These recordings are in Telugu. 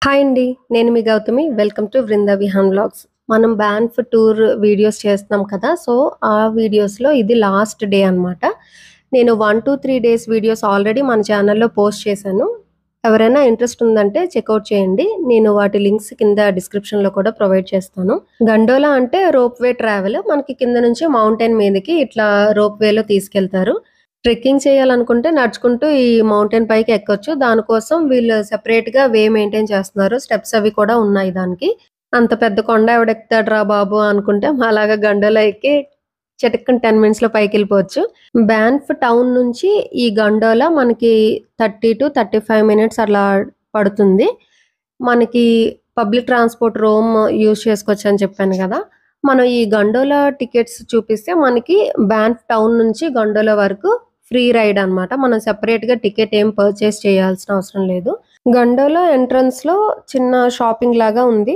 హాయ్ అండి. నేను మీ Gautami. Welcome to Brinda Vihan vlogs. మనం బ్యాన్ఫ్ టూర్ వీడియోస్ చేస్తున్నాం కదా! సో, ఆ వీడియోస్‌లో ఇది లాస్ట్ డే అనమాట. నేను 1-3 డేస్ వీడియోస్ ఆల్రెడీ మన ఛానల్‌లో పోస్ట్ చేశాను. ఎవరైనా ఇంట్రెస్ట్ ఉందంటే చెకౌట్ చేయండి. నేను వాటి లింక్స్ కింద డిస్క్రిప్షన్‌లో కూడా ప్రొవైడ్ చేస్తాను. గండోలా అంటే రోప్‌వే ట్రావెల్. మనకి కింద నుంచి మౌంటైన్ మీదకి ఇట్లా రోప్‌వేలో తీసుకెళ్తారు. ట్రెక్కింగ్ చేయాలనుకుంటే నడుచుకుంటూ ఈ మౌంటైన్ పైకి ఎక్కొచ్చు. దానికోసం వీళ్ళు సెపరేట్‌గా వే మెయింటైన్ చేస్తున్నారు. స్టెప్స్ అవి కూడా ఉన్నాయి దానికి. అంత పెద్ద కొండ ఎవడెక్కుతాడురా బాబు అనుకుంటే అలాగా గండోలా ఎక్కి చటుక్కున 10 మినిట్స్‌లో పైకెళ్ళిపోవచ్చు. బ్యాన్ఫ్ టౌన్ నుంచి ఈ గండోలా మనకి 30-35 మినిట్స్ అలా పడుతుంది. మనకి పబ్లిక్ ట్రాన్స్‌పోర్ట్ రోమ్ యూజ్ చేసుకోవచ్చని చెప్పాను గదా! మనం ఈ గండోలా టికెట్స్ చూపిస్తే మనకి బ్యాన్ఫ్ టౌన్ నుంచి గండోలా వరకు ఫ్రీ రైడ్ అనమాట. మనం సెపరేట్‌గా టికెట్ ఏం పర్చేస్ చేయాల్సిన అవసరం లేదు. గండోలా ఎంట్రన్స్‌లో చిన్న షాపింగ్ లాగా ఉంది.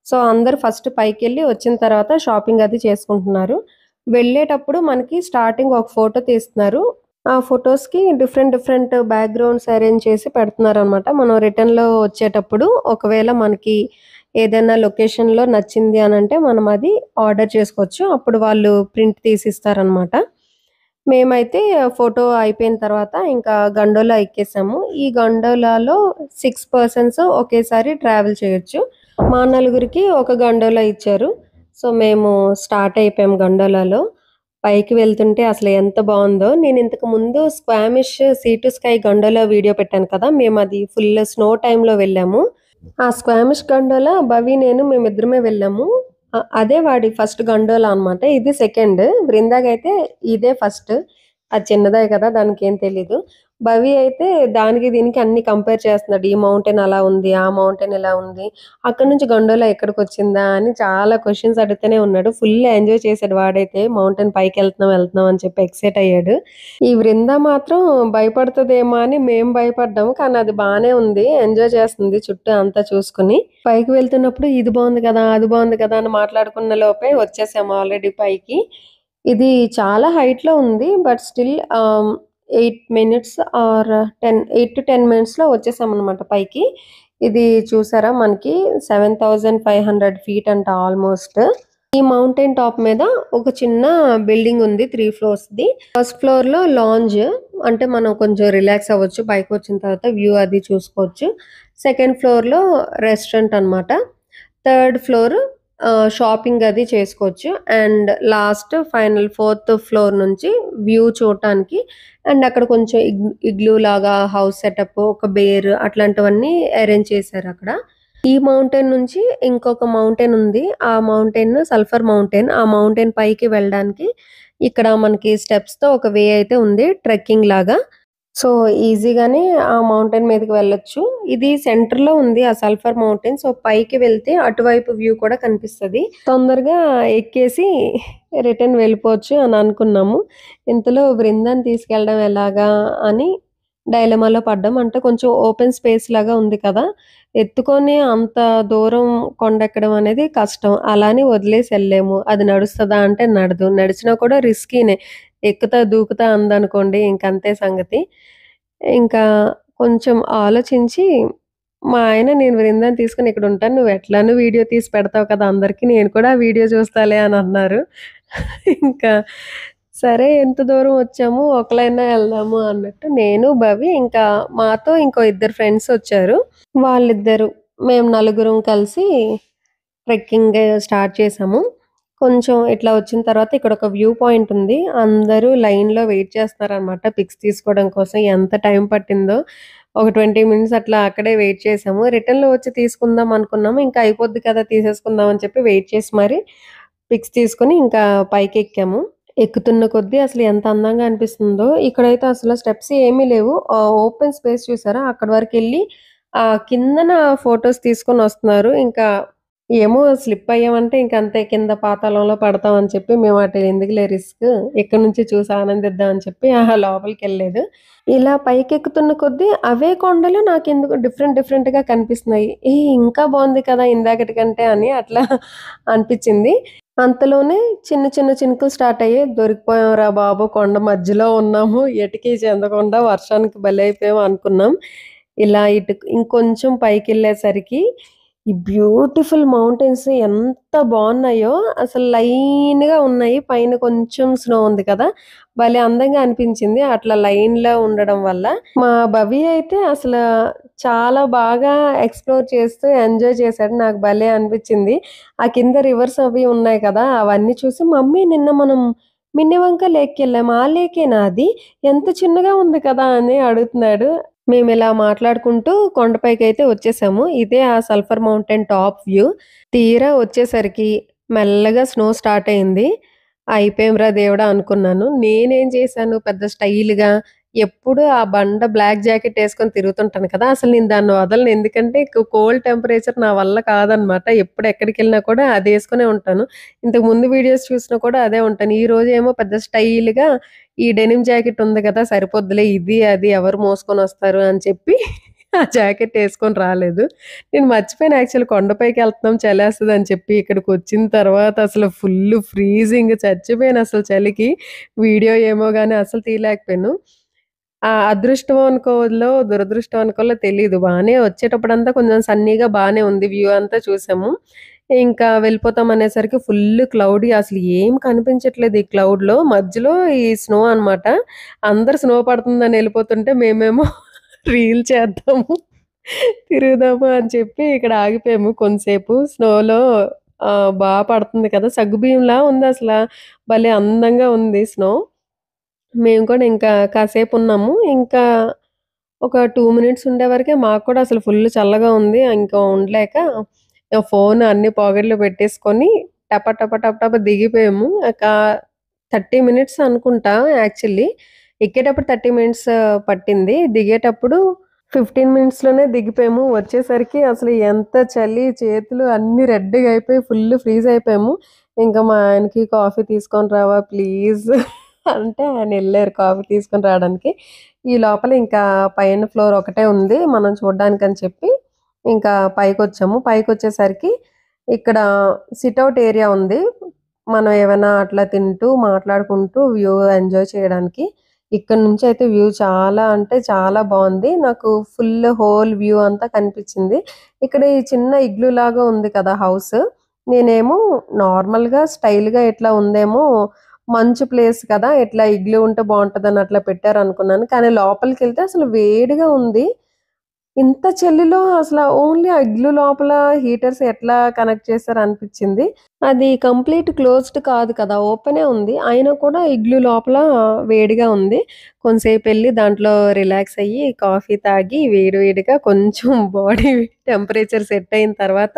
సో, అందరూ ఫస్ట్ పైకెళ్ళి వచ్చిన తర్వాత షాపింగ్ అది చేసుకుంటున్నారు. వెళ్ళేటప్పుడు మనకి స్టార్టింగ్ ఒక ఫోటో తీస్తున్నారు. ఆ ఫోటోస్‌కి డిఫరెంట్ బ్యాక్‌గ్రౌండ్స్ అరేంజ్ చేసి పెడుతున్నారనమాట. మనం రిటర్న్‌లో వచ్చేటప్పుడు ఒకవేళ మనకి ఏదైనా లొకేషన్‌లో నచ్చింది అనంటే మనం అది ఆర్డర్ చేసుకోవచ్చు. అప్పుడు వాళ్ళు ప్రింట్ తీసిస్తారనమాట. మేమైతే ఫోటో అయిపోయిన తర్వాత ఇంకా గండోలా ఎక్కేసాము. ఈ గండోలాలో 6 పర్సన్స్ ఒకేసారి ట్రావెల్ చేయొచ్చు. మా నలుగురికి ఒక గండోలా ఇచ్చారు. సో, మేము స్టార్ట్ అయిపోయాం గండోలాలో. పైకి వెళ్తుంటే అసలు ఎంత బావుందో. నేను ఇంతకు ముందు Squamish sea to sky gondola video పెట్టాను కదా! మేమది ఫుల్ స్నో టైమ్‌లో వెళ్ళాము. ఆ స్క్వామిష్ గండోలా నేను మేమిద్దరమే వెళ్ళాము. అదే వాడి ఫస్ట్ గండోలా అనమాట. ఇది సెకండ్. బృందాకైతే ఇదే ఫస్ట్. అది చిన్నదే కదా! దానికేం తెలీదు. భవి అయితే దానికి దీనికి అన్నీ కంపేర్ చేస్తున్నాడు. ఈ మౌంటైన్ అలా ఉంది. ఆ మౌంటైన్ ఇలా ఉంది. అక్కడి నుంచి గండోలా ఎక్కడికొచ్చిందా అని చాలా క్వెషన్స్ అడుగుతూనే ఉన్నాడు. ఫుల్ ఎంజాయ్ చేసాడు వాడైతే. మౌంటైన్ పైకెళ్తున్నాం అని చెప్పి ఎక్సైట్ అయ్యాడు. ఈ బృంద మాత్రం భయపడుతదేమో అని మేము భయపడ్డాము. కానీ అది బానే ఉంది. ఎంజాయ్ చేస్తుంది చుట్టూ అంతా చూసుకొని. పైకి వెళ్తున్నప్పుడు ఇది బావుంది కదా! అది బావుంది కదా! అని మాట్లాడుకున్న లోపే వచ్చేసాము ఆల్రెడీ పైకి. ఇది చాలా హైట్‌లో ఉంది. బట్ స్టిల్ 8 మినిట్స్ ఆర్ 8-10 మినిట్స్‌లో వచ్చేసామనమాట పైకి. ఇది చూసారా మనకి 7500 ఫీట్ అంట ఆల్‌మోస్ట్. ఈ మౌంటైన్ టాప్ మీద ఒక చిన్న బిల్డింగ్ ఉంది 3 ఫ్లోర్స్‌ది. ఫస్ట్ ఫ్లోర్‌లో లాంజ్ అంటే మనం కొంచెం రిలాక్స్ అవ్వచ్చు. పైకొచ్చిన తర్వాత వ్యూ అది చూసుకోవచ్చు. సెకండ్ ఫ్లోర్‌లో రెస్టారెంట్ అనమాట. థర్డ్ ఫ్లోర్ షాపింగ్ అది చేసుకోవచ్చు. And last final fourth floor నుంచి వ్యూ చూడటానికి అండ్ అక్కడ కొంచెం ఇగ్లూ లాగా హౌస్ సెటప్, ఒక బేర్ అట్లాంటివన్నీ అరేంజ్ చేశారక్కడ. ఈ మౌంటైన్ నుంచి ఇంకొక మౌంటైన్ ఉంది. ఆ మౌంటైన్ సల్ఫర్ మౌంటైన్. ఆ మౌంటైన్ పైకి వెళ్ళడానికి ఇక్కడ మనకి స్టెప్స్‌తో ఒక వే అయితే ఉంది ట్రెక్కింగ్ లాగా. సో, ఈజీగానే ఆ మౌంటైన్ మీదకి వెళ్ళొచ్చు. ఇది సెంటర్‌లో ఉంది ఆ సల్ఫర్ మౌంటైన్. సో, పైకి వెళ్తే అటువైపు వ్యూ కూడా కనిపిస్తది. తొందరగా ఎక్కేసి రిటర్న్ వెళ్ళిపోవచ్చు అని అనుకున్నాము. ఇంతలో బృందాన్ని తీసుకెళ్ళడం ఎలాగా అని డైలమాలో పడ్డాం. అంటే కొంచెం ఓపెన్ స్పేస్ లాగా ఉంది కదా! ఎత్తుకొని అంత దూరం కొండెక్కడం అనేది కష్టం. అలా అని వదిలేసి ఎళ్ళలేము. అది నడుస్తదా అంటే నడదు. నడిచినా కూడా రిస్కీనే. ఎక్కుతా, దూకుతా అందనుకోండి ఇంకంతే సంగతి. ఇంకా కొంచెం ఆలోచించి మా ఆయన నేను బృందాన్ని తీసుకొని ఇక్కడుంటాను. నువ్వు ఎట్లానూ వీడియో తీసి పెడతావు కదా అందరికి. నేను కూడా వీడియో చూస్తాలే అని అన్నారు. ఇంకా సరే ఎంత దూరం వచ్చాము ఒకలైనా ఎళ్దాము అన్నట్టు నేను, భవి ఇంకా మాతో ఇంకో ఇద్దరు ఫ్రెండ్స్ వచ్చారు. వాళ్ళిద్దరు మేము నలుగురం కలిసి ట్రెక్కింగ్ స్టార్ట్ చేసాము. కొంచెం ఇట్లా వచ్చిన తర్వాత ఇక్కడొక వ్యూ పాయింట్ ఉంది. అందరూ లైన్‌లో వెయిట్ చేస్తున్నారనమాట పిక్స్ తీసుకోవడం కోసం. ఎంత టైం పట్టిందో ఒక 20 మినిట్స్ అట్లా అక్కడే వెయిట్ చేసాము. రిటర్న్‌లో వచ్చి తీసుకుందాం అనుకున్నాము. ఇంకా అయిపోద్ది కదా! తీసేసుకుందాం అని చెప్పి వెయిట్ చేసి మరి పిక్స్ తీసుకొని ఇంకా పైకెక్కాము. ఎక్కుతున్న కొద్దీ అసలు ఎంత అందంగా అనిపిస్తుందో. ఇక్కడైతే అసలు స్టెప్స్ ఏమీ లేవు. ఓపెన్ స్పేస్ చూసారా? అక్కడి వరకెళ్ళి కిందన ఫోటోస్ తీసుకొనొస్తున్నారు. ఇంకా ఏమో స్లిప్ అయ్యామంటే ఇంకంతే కింద పాతాళంలో పడతాం అని చెప్పి మేము అటు ఎందుకులే రిస్క్. ఇక్కడి నుంచి చూసి ఆనందిద్దాం అని చెప్పి లోపలికెళ్ళలేదు. ఇలా పైకెక్కుతున్న కొద్దీ అవే కొండలు నాకెందుకో డిఫరెంట్‌గా కనిపిస్తున్నాయి. ఇంకా బావుంది కదా! ఇందాకటి కంటే అని అట్లా అనిపిచ్చింది. అంతలోనే చిన్న చినుకులు స్టార్ట్ అయ్యాయి. దొరికిపోయాంరా బాబు! కొండ మధ్యలో ఉన్నాము. ఎటికి చెందకుండా వర్షానికి బలైపోయాం అనుకున్నాం. ఇలా ఇటు ఇంకొంచెం పైకెళ్ళేసరికి ఈ బ్యూటిఫుల్ మౌంటైన్స్ ఎంత బాగున్నాయో, అసలు లైన్‌గా ఉన్నాయి. పైన కొంచెం స్నో ఉంది కదా! భలే అందంగా అనిపించింది అట్లా లైన్‌లో ఉండడం వల్ల. మా భవి అయితే అసల చాలా బాగా ఎక్స్‌ప్లోర్ చేస్తూ ఎంజాయ్ చేశాడు. నాకు భలే అనిపించింది. ఆ కింద రివర్స్ అవి ఉన్నాయి కదా! అవన్నీ చూసి మమ్మీ నిన్న మనం మిన్నెవంక లేక్‌కెళ్ళాం. ఆ లేకేనా అది? ఎంత చిన్నగా ఉంది కదా! అని అడుగుతున్నాడు. మేమిలా మాట్లాడుకుంటూ కొండపైకైతే వచ్చేసాము. ఇదే ఆ సల్ఫర్ మౌంటైన్ టాప్ వ్యూ. తీరా వచ్చేసరికి మెల్లగా స్నో స్టార్ట్ అయింది. అయిపోయాంరా దేవుడా! అనుకున్నాను. నేనేం చేశాను పెద్ద స్టైల్‌గా ఎప్పుడు ఆ బండ బ్లాక్ జాకెట్ ఏసుకొని తిరుగుతుంటాను కదా! అసలు నేను దాన్ని వదలను. ఎందుకంటే కోల్డ్ టెంపరేచర్ నా వల్ల కాదనమాట. ఎప్పుడు ఎక్కడికెళ్ళినా కూడా అదేసుకునే ఉంటాను. ఇంతకు ముందు వీడియోస్ చూసినా కూడా అదే ఉంటాను. ఈరోజేమో పెద్ద స్టైల్‌గా ఈ డెనిమ్ జాకెట్ ఉంది కదా! సరిపోద్దిలే ఇది, అది ఎవరు మోసుకొనొస్తారు అని చెప్పి ఆ జాకెట్ ఏసుకొని రాలేదు. నేను మర్చిపోయాను యాక్చువల్లీ కొండపైకెళ్తున్నాం చలేస్తదని చెప్పి. ఇక్కడికొచ్చిన తర్వాత అసలు ఫుల్లు ఫ్రీజింగ్ చచ్చిపోయానసలు చలికి. వీడియో ఏమో గాని అస్సలు తీయలేకపోయాను. అదృష్టం అనుకోవాలో, దురదృష్టం అనుకోవాలో తెలీదు. బానే వచ్చేటప్పుడంతా కొంచెం సన్నీగా బానే ఉంది. వ్యూ అంతా చూసాము. ఇంకా వెళ్ళిపోతాం అనేసరికి ఫుల్లు క్లౌడీ అసలు ఏం కనిపించట్లేదు ఈ క్లౌడ్‌లో. మధ్యలో ఈ స్నో అనమాట. అందరూ స్నో పడుతుందని ఎళ్ళిపోతుంటే మేమేమో రీల్ చేద్దాము, తిరుగుదాము అని చెప్పి ఇక్కడ ఆగిపోయాము కొంసేపు. స్నోలో పడుతుంది కదా! సగ్గుబియ్యంలా ఉందసల. భలే అందంగా ఉంది స్నో. మేము కూడా ఇంకా కాసేపున్నాము. ఇంకా ఒక 2 మినిట్స్ ఉండేవరకే మాకు కూడా అసలు ఫుల్ చల్లగా ఉంది. ఇంకా ఉండలేక ఫోను అన్ని పాకెట్‌లో పెట్టేసుకొని టప టప టప టప దిగిపోయాము. 30 మినిట్స్ అనుకుంటా యాక్చువల్లీ. ఎక్కేటప్పుడు 30 మినిట్స్ పట్టింది. దిగేటప్పుడు 15 మినిట్స్‌లోనే దిగిపోయాము. వచ్చేసరికి అసలు ఎంత చలి చేతులు అన్నీ రెడ్‌గా అయిపోయి ఫుల్ ఫ్రీజ్ అయిపోయాము. ఇంకా మా ఆయనకి కాఫీ తీసుకొని రావా ప్లీజ్ అంటే ఆయనెళ్లారు కాఫీ తీసుకొని రావడానికి. ఈ లోపల ఇంకా పైన ఫ్లోర్ ఒకటే ఉంది మనం చూడ్డానికని చెప్పి ఇంకా పైకొచ్చాము. పైకొచ్చేసరికి ఇక్కడ సిట్ఔట్ ఏరియా ఉంది. మనం ఏమైనా అట్లా తింటూ, మాట్లాడుకుంటూ వ్యూ ఎంజాయ్ చేయడానికి. ఇక్కడ నుంచయితే వ్యూ చాలా అంటే చాలా బావుంది. నాకు ఫుల్ హోల్ వ్యూ అంతా కనిపిచ్చింది. ఇక్కడ ఈ చిన్న ఇగ్లూ లాగా ఉంది కదా హౌస్. నేనేమో నార్మల్‌గా స్టైల్‌గా ఇట్లా ఉందేమో మంచు ప్లేస్ కదా! ఇట్లా ఇగ్లూ ఉంటే బావుంటదని అట్లా పెట్టారనుకున్నాను. కానీ లోపలికెళ్తే అసలు వేడిగా ఉంది. ఇంత చలిలో అసల ఓన్లీ ఆ ఇగ్లూ లోపల హీటర్స్ ఎట్లా కనెక్ట్ చేశారనిపిచ్చింది. అది కంప్లీట్ క్లోజ్డ్ కాదు కదా! ఓపెనే ఉంది. అయినా కూడా ఇగ్లూ లోపల వేడిగా ఉంది. కొంసేపెళ్లి దాంట్లో రిలాక్స్ అయ్యి, కాఫీ తాగి వేడి వేడిగా కొంచెం బాడీ టెంపరేచర్ సెట్ అయిన తర్వాత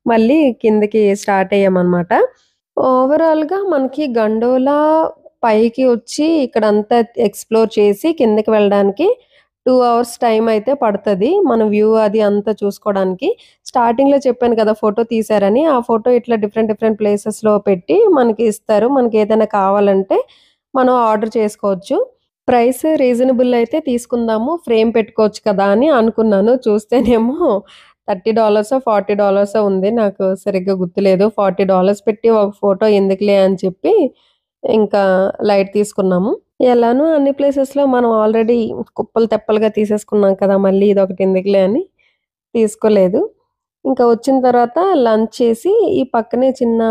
మళ్ళీ కిందకి స్టార్ట్ అయ్యామనమాట. ఓవరాల్‌గా మనకి గండోలా పైకి వచ్చి ఇక్కడంతా ఎక్స్‌ప్లోర్ చేసి కిందకి వెళ్ళడానికి 2 అవర్స్ టైమ్ అయితే పడతది. మన వ్యూ అది అంతా చూసుకోవడానికి. స్టార్టింగ్‌లో చెప్పాను కదా! ఫోటో తీశారని. ఆ ఫోటో ఇట్లా డిఫరెంట్ డిఫరెంట్ ప్లేసెస్‌లో పెట్టి మనకి ఇస్తారు. మనకేదైనా కావాలంటే మనం ఆర్డర్ చేసుకోవచ్చు. ప్రైస్ రీజనబుల్ అయితే తీసుకుందాము. ఫ్రేమ్ పెట్టుకోవచ్చు కదా! అని అనుకున్నాను. చూస్తేనేమో $30 $40 ఉంది. నాకు సరిగ్గా గుర్తులేదు. $40 పెట్టి ఒక ఫోటో ఎందుకులే అని చెప్పి ఇంకా లైట్ తీసుకున్నాము. ఎలానో అన్ని ప్లేసెస్‌లో మనం ఆల్రెడీ కుప్పలు తెప్పలుగా తీసేసుకున్నాం కదా! మళ్ళీ ఇదొకటి ఎందుకులే అని తీసుకోలేదు. ఇంకా వచ్చిన తర్వాత లంచ్ చేసి ఈ పక్కనే చిన్న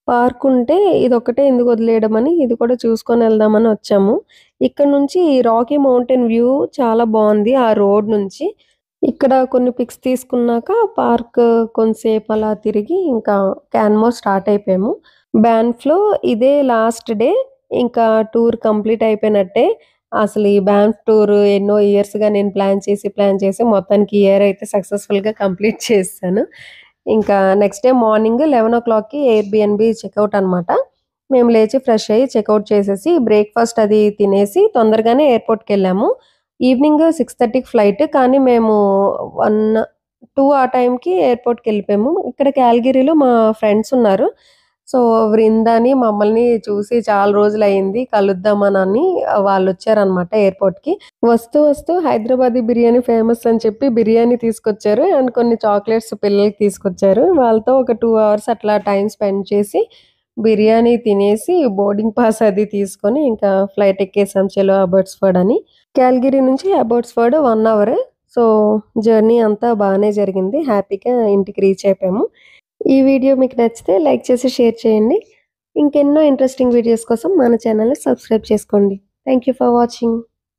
పార్క్ ఉంటే ఇదొక్కటే ఎందుకు వదిలేయడం అని ఇది కూడా చూసుకొని వెళ్దామని వచ్చాము. ఇక్కడ నుంచి రాకీ మౌంటైన్ వ్యూ చాలా బావుంది. ఆ రోడ్ నుంచి. ఇక్కడ కొన్ని పిక్స్ తీసుకున్నాక పార్క్ కొంతసేపు అలా తిరిగి ఇంకా క్యాన్మో స్టార్ట్ అయిపోయాము. బ్యాన్ఫ్‌లో ఇదే లాస్ట్ డే. ఇంకా టూర్ కంప్లీట్ అయిపోయినట్టే. అసలు ఈ బ్యాన్ఫ్ టూర్ ఎన్నో ఇయర్స్‌గా నేను ప్లాన్ చేసి మొత్తానికి ఈ ఇయర్ అయితే సక్సెస్‌ఫుల్‌గా కంప్లీట్ చేసేసాను. ఇంకా నెక్స్ట్ డే మార్నింగ్ 11:00కి ఎయిర్‌బిఎన్‌బి చెకౌట్ అనమాట. మేము లేచి ఫ్రెష్ అయ్యి చెకౌట్ చేసేసి బ్రేక్‌ఫాస్ట్ అది తినేసి తొందరగానే ఎయిర్‌పోర్ట్‌కెళ్ళాము. Evening 6:30కి flight. కానీ మేము 1, 2 ఆ టైంకి ఎయిర్‌పోర్ట్‌కెళ్ళిపోయాము. ఇక్కడ క్యాల్గరీలో మా ఫ్రెండ్స్ ఉన్నారు. సో, వృందాని మమ్మల్ని చూసి చాలా రోజులయింది కలుద్దామనని వాళ్ళొచ్చారనమాట ఎయిర్‌పోర్ట్‌కి. వస్తూ హైదరాబాదీ బిర్యానీ ఫేమస్ అని చెప్పి బిర్యానీ తీసుకొచ్చారు. అండ్ కొన్ని చాక్లెట్స్ పిల్లలకి తీసుకొచ్చారు. వాళ్ళతో ఒక 2 అవర్స్ అట్లా టైమ్ స్పెండ్ చేసి, బిర్యానీ తినేసి, బోర్డింగ్ పాస్ అది తీసుకొని ఇంకా ఫ్లైట్ ఎక్కేసాం. చలో అబోట్స్‌ఫర్డ్ అని. క్యాల్గరీ నుంచి అబోట్స్‌ఫర్డ్ 1 అవర్. సో, సో, జర్నీ అంతా బానే జరిగింది. హ్యాపీగా ఇంటికి రీచ్ అయిపోయాము. ఈ వీడియో మీకు నచ్చితే లైక్ చేసి షేర్ చేయండి. ఇంకెన్నో ఇంట్రెస్టింగ్ వీడియోస్ కోసం మన ఛానెల్‌ని సబ్స్క్రైబ్ చేసుకోండి. Thank you for watching.